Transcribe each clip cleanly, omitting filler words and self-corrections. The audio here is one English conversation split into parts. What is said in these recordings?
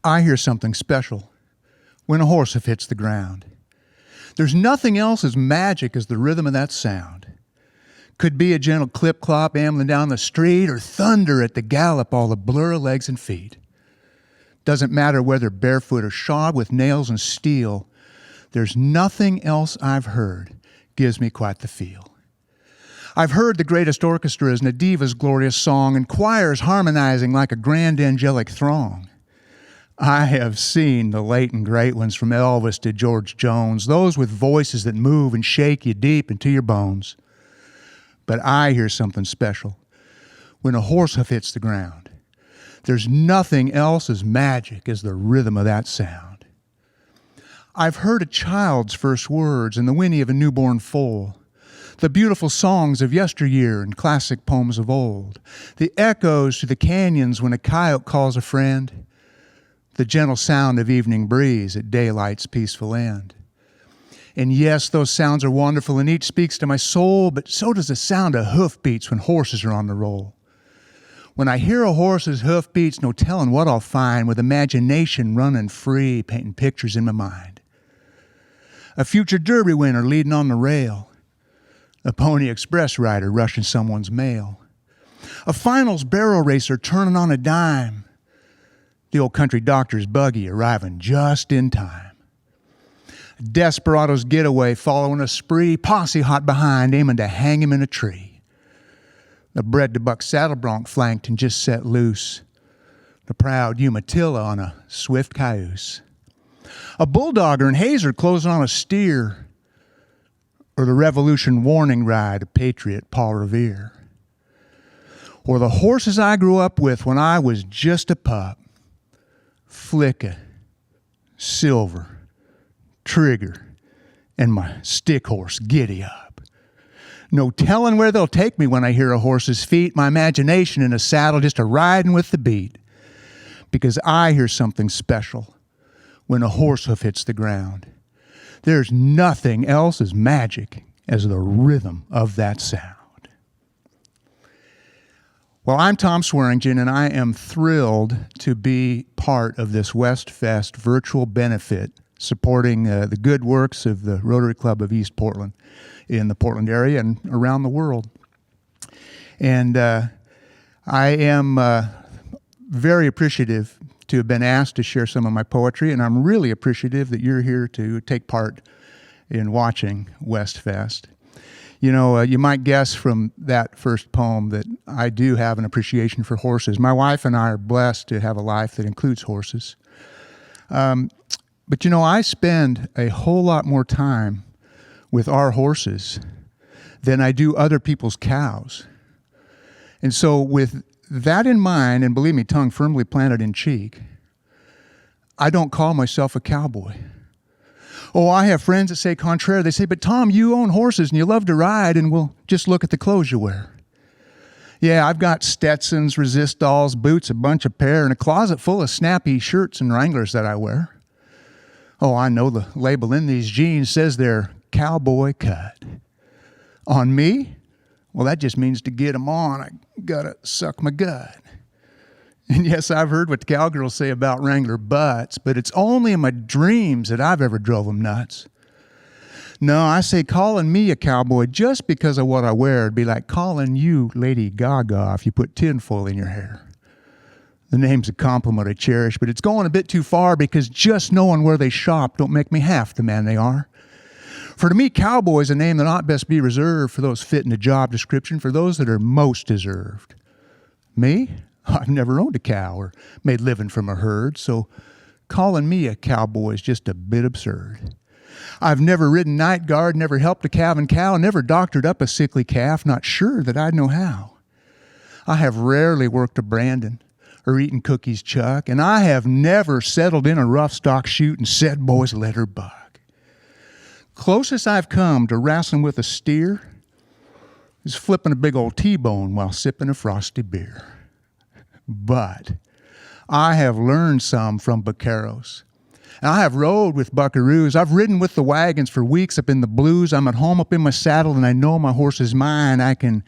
I hear something special when a horse hoof hits the ground. There's nothing else as magic as the rhythm of that sound. Could be a gentle clip-clop ambling down the street, or thunder at the gallop, all the blur of legs and feet. Doesn't matter whether barefoot or shod with nails and steel, there's nothing else I've heard gives me quite the feel. I've heard the greatest orchestras and a diva's glorious song, and choirs harmonizing like a grand angelic throng. I have seen the late and great ones, from Elvis to George Jones, those with voices that move and shake you deep into your bones. But I hear something special when a horse hoof hits the ground. There's nothing else as magic as the rhythm of that sound. I've heard a child's first words and the whinny of a newborn foal, the beautiful songs of yesteryear and classic poems of old, the echoes to the canyons when a coyote calls a friend, the gentle sound of evening breeze at daylight's peaceful end. And yes, those sounds are wonderful, and each speaks to my soul, but so does the sound of hoofbeats when horses are on the roll. When I hear a horse's hoofbeats, no telling what I'll find, with imagination running free, painting pictures in my mind. A future Derby winner leading on the rail, a Pony Express rider rushing someone's mail, a finals barrel racer turning on a dime, the old country doctor's buggy arriving just in time. Desperado's getaway following a spree, posse hot behind, aiming to hang him in a tree. The bred-to-buck saddle bronc flanked and just set loose, the proud Umatilla on a swift cayuse. A bulldogger and hazer closing on a steer, or the Revolution warning ride of patriot Paul Revere. Or the horses I grew up with when I was just a pup, Flicka, Silver, Trigger, and my stick horse, Giddy Up. No telling where they'll take me when I hear a horse's feet, my imagination in a saddle just a-riding with the beat. Because I hear something special when a horse hoof hits the ground. There's nothing else as magic as the rhythm of that sound. Well, I'm Tom Swearingen, and I am thrilled to be part of this West Fest virtual benefit supporting the good works of the Rotary Club of East Portland in the Portland area and around the world. And I am very appreciative to have been asked to share some of my poetry, and I'm really appreciative that you're here to take part in watching West Fest. You know, you might guess from that first poem that I do have an appreciation for horses. My wife and I are blessed to have a life that includes horses. But you know, I spend a whole lot more time with our horses than I do other people's cows. And so with that in mind, and believe me, tongue firmly planted in cheek, I don't call myself a cowboy. Oh, I have friends that say contrary. They say, but Tom, you own horses and you love to ride, and we'll just look at the clothes you wear. Yeah, I've got Stetsons, Resistals, boots, a bunch of pair, and a closet full of snappy shirts and Wranglers that I wear. Oh, I know the label in these jeans says they're cowboy cut. On me? Well, that just means to get them on, I gotta suck my gut. And yes, I've heard what the cowgirls say about Wrangler butts, but it's only in my dreams that I've ever drove them nuts. No, I say calling me a cowboy just because of what I wear would be like calling you Lady Gaga if you put tinfoil in your hair. The name's a compliment I cherish, but it's going a bit too far, because just knowing where they shop don't make me half the man they are. For to me, cowboy is a name that ought best be reserved for those fitting the job description, for those that are most deserved. Me? I've never owned a cow or made living from a herd, so calling me a cowboy is just a bit absurd. I've never ridden night guard, never helped a calving cow, never doctored up a sickly calf, not sure that I'd know how. I have rarely worked a brandon or eaten cookies chuck, and I have never settled in a rough stock chute and said, boys, let her buck. Closest I've come to wrestling with a steer is flipping a big old T-bone while sipping a frosty beer. But I have learned some from vaqueros. And I have rode with buckaroos. I've ridden with the wagons for weeks up in the blues. I'm at home up in my saddle, and I know my horse is mine. I can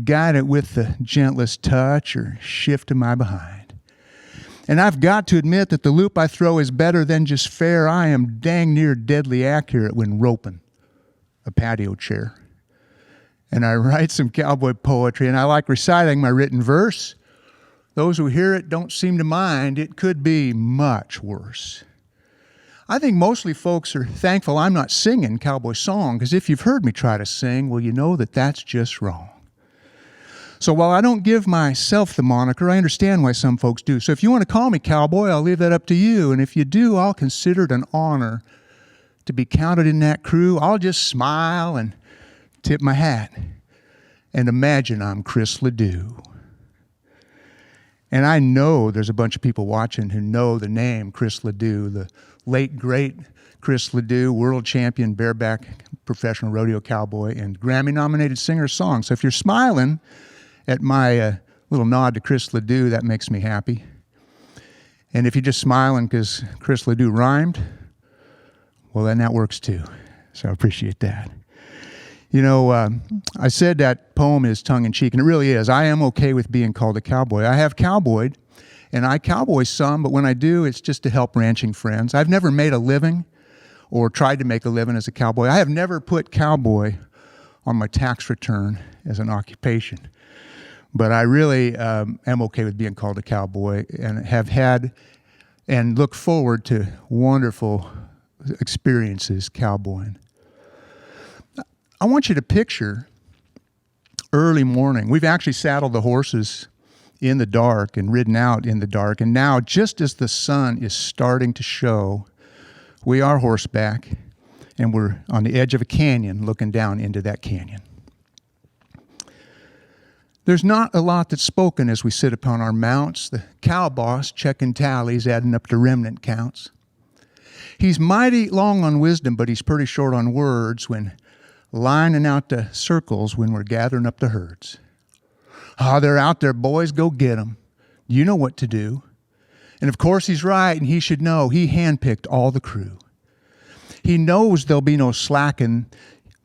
guide it with the gentlest touch or shift to my behind. And I've got to admit that the loop I throw is better than just fair. I am dang near deadly accurate when roping a patio chair. And I write some cowboy poetry, and I like reciting my written verse. Those who hear it don't seem to mind. It could be much worse. I think mostly folks are thankful I'm not singing cowboy song, because if you've heard me try to sing, well, you know that that's just wrong. So while I don't give myself the moniker, I understand why some folks do. So if you want to call me cowboy, I'll leave that up to you. And if you do, I'll consider it an honor to be counted in that crew. I'll just smile and tip my hat and imagine I'm Chris Ledoux. And I know there's a bunch of people watching who know the name Chris Ledoux, the late, great Chris Ledoux, world champion bareback professional rodeo cowboy and Grammy-nominated singer-song. So if you're smiling at my little nod to Chris Ledoux, that makes me happy. And if you're just smiling because Chris Ledoux rhymed, well, then that works too. So I appreciate that. You know, I said that poem is tongue-in-cheek, and it really is. I am okay with being called a cowboy. I have cowboyed, and I cowboy some, but when I do, it's just to help ranching friends. I've never made a living or tried to make a living as a cowboy. I have never put cowboy on my tax return as an occupation. But I really am okay with being called a cowboy and have had and look forward to wonderful experiences cowboying. I want you to picture early morning. We've actually saddled the horses in the dark and ridden out in the dark. And now, just as the sun is starting to show, we are horseback and we're on the edge of a canyon looking down into that canyon. There's not a lot that's spoken as we sit upon our mounts. The cow boss checking tallies, adding up to remnant counts. He's mighty long on wisdom, but he's pretty short on words when lining out the circles when we're gathering up the herds. Ah, they're out there, boys, go get them. You know what to do. And of course he's right, and he should know. He handpicked all the crew. He knows there'll be no slacking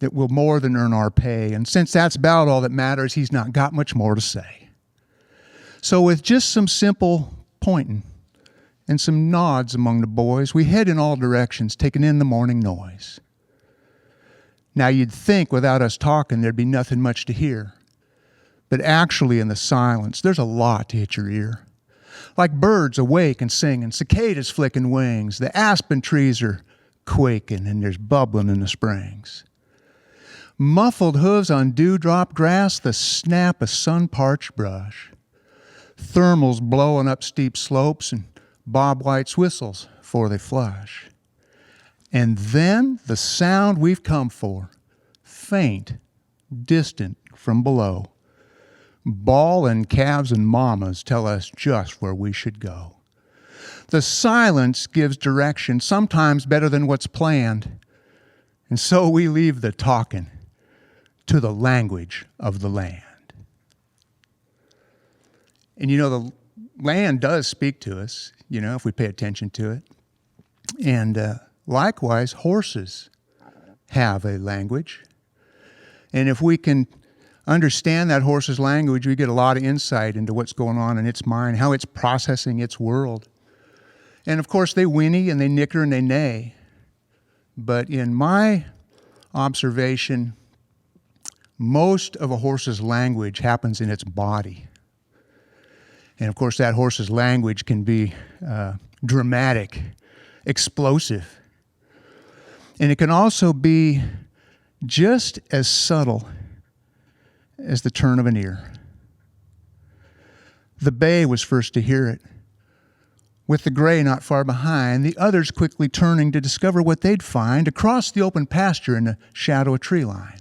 that will more than earn our pay. And since that's about all that matters, he's not got much more to say. So with just some simple pointing and some nods among the boys, we head in all directions, taking in the morning noise. Now you'd think without us talking there'd be nothing much to hear. But actually in the silence, there's a lot to hit your ear. Like birds awake and singing, cicadas flicking wings, the aspen trees are quaking and there's bubbling in the springs. Muffled hooves on dewdrop grass, the snap of sun-parched brush. Thermals blowing up steep slopes and Bob White's whistles before they flush. And then the sound we've come for, faint, distant from below. Bawling calves and mamas tell us just where we should go. The silence gives direction, sometimes better than what's planned. And so we leave the talking to the language of the land. And you know, the land does speak to us, you know, if we pay attention to it. And likewise, horses have a language. And if we can understand that horse's language, we get a lot of insight into what's going on in its mind, how it's processing its world. And of course, they whinny and they nicker and they neigh. But in my observation, most of a horse's language happens in its body. And of course, that horse's language can be dramatic, explosive. And it can also be just as subtle as the turn of an ear. The bay was first to hear it, with the gray not far behind, the others quickly turning to discover what they'd find across the open pasture in the shadow of tree line.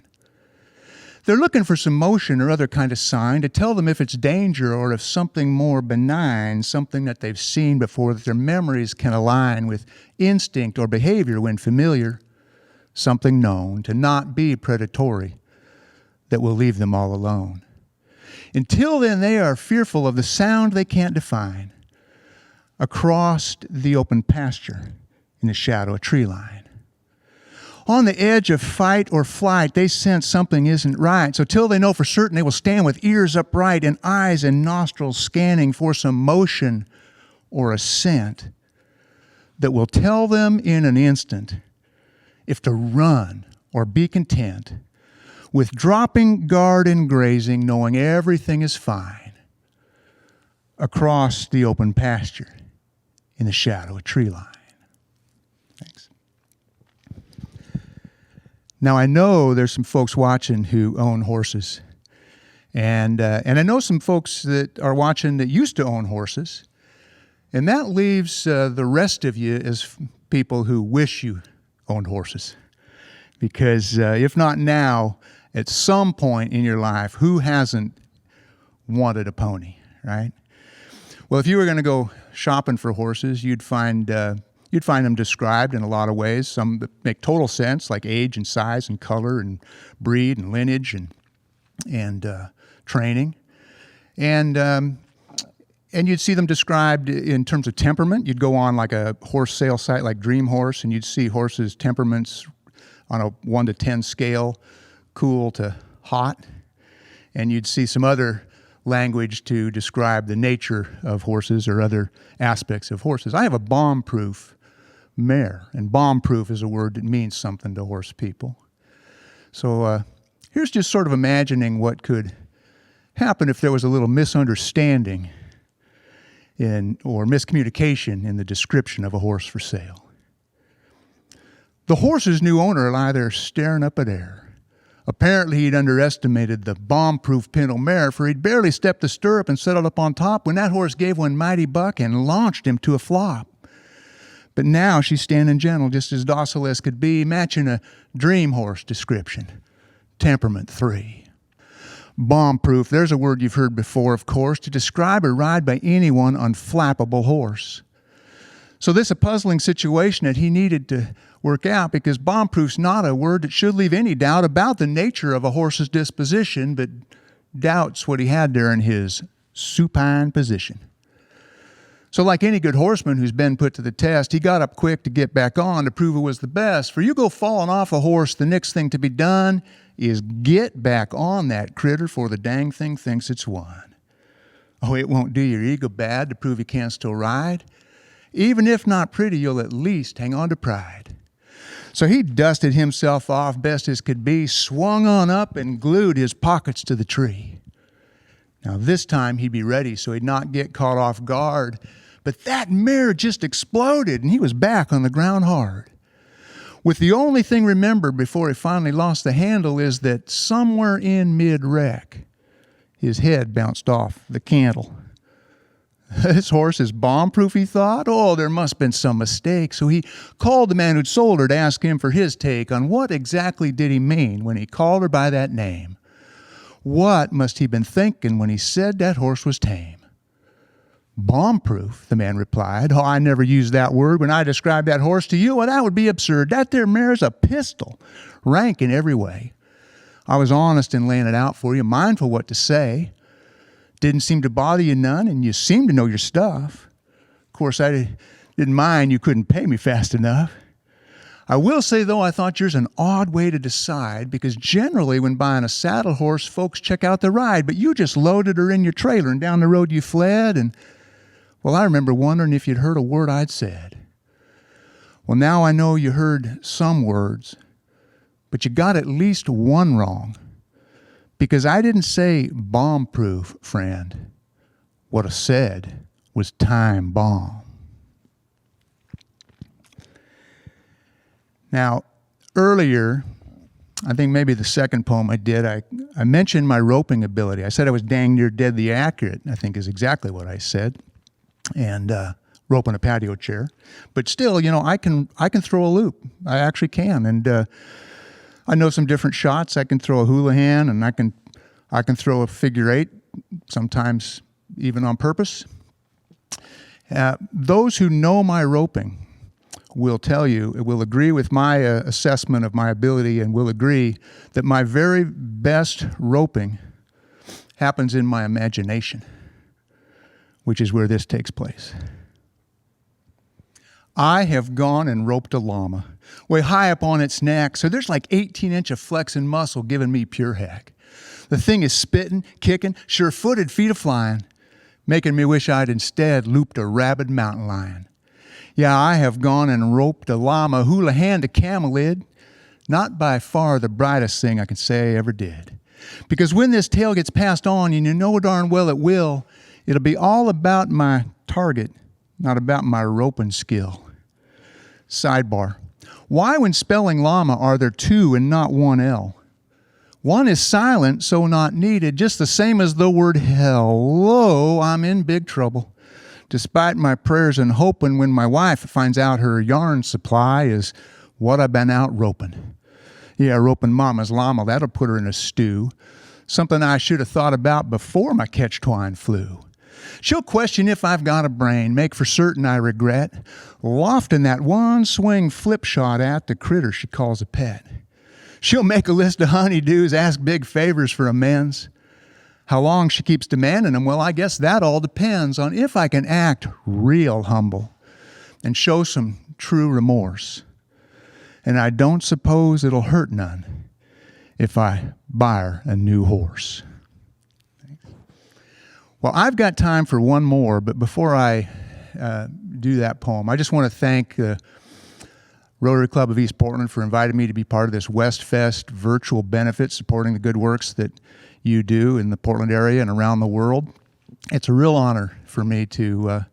They're looking for some motion or other kind of sign to tell them if it's danger or if something more benign, something that they've seen before that their memories can align with instinct or behavior when familiar, something known to not be predatory that will leave them all alone. Until then, they are fearful of the sound they can't define across the open pasture in the shadow of tree line. On the edge of fight or flight, they sense something isn't right. So till they know for certain, they will stand with ears upright and eyes and nostrils scanning for some motion or a scent that will tell them in an instant if to run or be content with dropping guard and grazing, knowing everything is fine, across the open pasture in the shadow of tree line. Thanks. Now, I know there's some folks watching who own horses, and I know some folks that are watching that used to own horses, and that leaves the rest of you as people who wish you owned horses. Because if not now, at some point in your life, who hasn't wanted a pony, right? Well, if you were going to go shopping for horses, you'd find them described in a lot of ways. Some that make total sense, like age and size and color and breed and lineage and training, and you'd see them described in terms of temperament. You'd go on like a horse sale site like Dream Horse, and you'd see horses' temperaments on a 1 to 10 scale, cool to hot, and you'd see some other language to describe the nature of horses or other aspects of horses. I have a bomb-proof mare, and bomb-proof is a word that means something to horse people. So here's just sort of imagining what could happen if there was a little misunderstanding or miscommunication in the description of a horse for sale. The horse's new owner lay there staring up at air. Apparently, he'd underestimated the bomb-proof pinto mare, for he'd barely stepped the stirrup and settled up on top when that horse gave one mighty buck and launched him to a flop. But now she's standing gentle, just as docile as could be, matching a Dream Horse description. Temperament 3. Bomb-proof, there's a word you've heard before, of course, to describe a ride by anyone unflappable horse. So this is a puzzling situation that he needed to work out, because bomb-proof's not a word that should leave any doubt about the nature of a horse's disposition, but doubts what he had there in his supine position. So like any good horseman who's been put to the test, he got up quick to get back on to prove it was the best. For you go falling off a horse, the next thing to be done is get back on that critter, for the dang thing thinks it's won. Oh, it won't do your ego bad to prove you can still ride. Even if not pretty, you'll at least hang on to pride. So he dusted himself off best as could be, swung on up and glued his pockets to the tree. Now this time he'd be ready so he'd not get caught off guard. But that mare just exploded and he was back on the ground hard. With the only thing remembered before he finally lost the handle is that somewhere in mid-wreck, his head bounced off the cantle. This horse is bomb-proof, he thought. Oh, there must have been some mistake. So he called the man who'd sold her to ask him for his take on what exactly did he mean when he called her by that name. What must he have been thinking when he said that horse was tame? Bomb-proof, the man replied. Oh, I never used that word when I described that horse to you. Well, that would be absurd. That there mare's a pistol, rank in every way. I was honest in laying it out for you, mindful what to say. Didn't seem to bother you none, and you seemed to know your stuff. Of course, I didn't mind you couldn't pay me fast enough. I will say, though, I thought yours an odd way to decide, because generally when buying a saddle horse, folks check out the ride, but you just loaded her in your trailer and down the road you fled, and, well, I remember wondering if you'd heard a word I'd said. Well, now I know you heard some words, but you got at least one wrong. Because I didn't say bomb-proof, friend. What I said was time bomb. Now, earlier, I think maybe the second poem I did, I mentioned my roping ability. I said I was dang near deadly accurate, I think is exactly what I said, and roping a patio chair. But still, you know, I can throw a loop. I actually can, and I know some different shots. I can throw a hula-hand, and I can throw a figure eight, sometimes even on purpose. Those who know my roping will tell you, will agree with my assessment of my ability, and will agree that my very best roping happens in my imagination, which is where this takes place. I have gone and roped a llama way high up on its neck, so there's like 18-inch of flexing muscle giving me pure heck. The thing is spitting, kicking, sure-footed, feet a-flying, making me wish I'd instead looped a rabid mountain lion. Yeah, I have gone and roped a llama, hula-hand a camelid, not by far the brightest thing I can say I ever did. Because when this tale gets passed on, and you know darn well it will, it'll be all about my target, not about my roping skill. Sidebar. Why, when spelling llama, are there two and not one L? One is silent, so not needed, just the same as the word hello. I'm in big trouble. Despite my prayers and hoping when my wife finds out her yarn supply is what I've been out roping. Yeah, roping mama's llama, that'll put her in a stew. Something I should have thought about before my catch twine flew. She'll question if I've got a brain, make for certain I regret, lofting that one swing flip shot at the critter she calls a pet. She'll make a list of honeydews, ask big favors for amends. How long she keeps demanding them, well, I guess that all depends on if I can act real humble and show some true remorse. And I don't suppose it'll hurt none if I buy her a new horse. Well, I've got time for one more, but before I do that poem, I just want to thank the Rotary Club of East Portland for inviting me to be part of this Westfest virtual benefit, supporting the good works that you do in the Portland area and around the world. It's a real honor for me to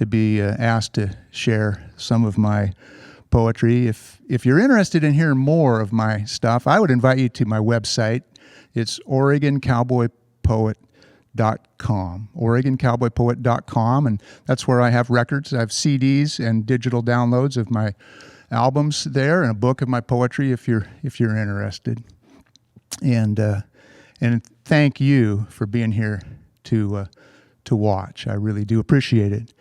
be asked to share some of my poetry. If you're interested in hearing more of my stuff, I would invite you to my website. It's OregonCowboyPoet.com, and that's where I have records. I have CDs and digital downloads of my albums there, and a book of my poetry if you're interested. And thank you for being here to watch. I really do appreciate it.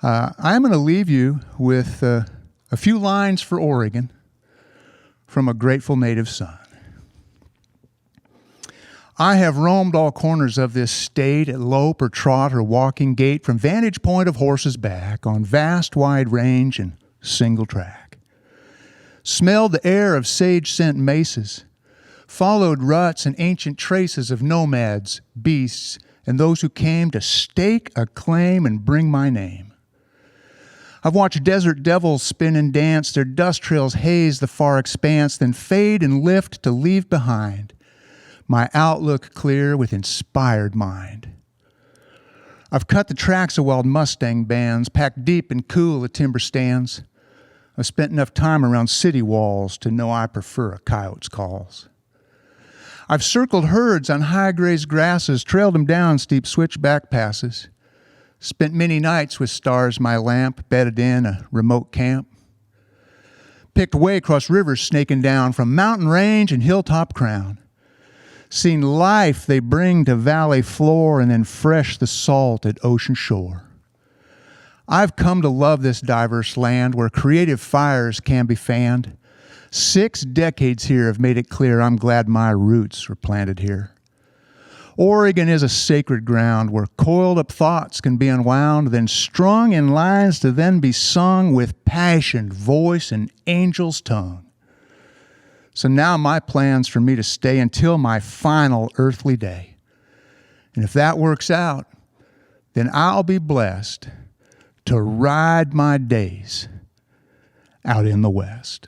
I'm going to leave you with a few lines for Oregon from a grateful native son. I have roamed all corners of this state at lope or trot or walking gait from vantage point of horse's back on vast wide range and single track. Smelled the air of sage-scent mesas, followed ruts and ancient traces of nomads, beasts, and those who came to stake a claim and bring my name. I've watched desert devils spin and dance, their dust trails haze the far expanse, then fade and lift to leave behind my outlook clear with inspired mind. I've cut the tracks of wild Mustang bands, packed deep and cool the timber stands. I've spent enough time around city walls to know I prefer a coyote's calls. I've circled herds on high-grazed grasses, trailed them down steep switchback passes. Spent many nights with stars my lamp, bedded in a remote camp. Picked way across rivers snaking down from mountain range and hilltop crown. Seen life they bring to valley floor and then fresh the salt at ocean shore. I've come to love this diverse land where creative fires can be fanned. 6 decades here have made it clear I'm glad my roots were planted here. Oregon is a sacred ground where coiled up thoughts can be unwound, then strung in lines to then be sung with passion, voice, and angel's tongue. So now my plan's for me to stay until my final earthly day. And if that works out, then I'll be blessed to ride my days out in the West.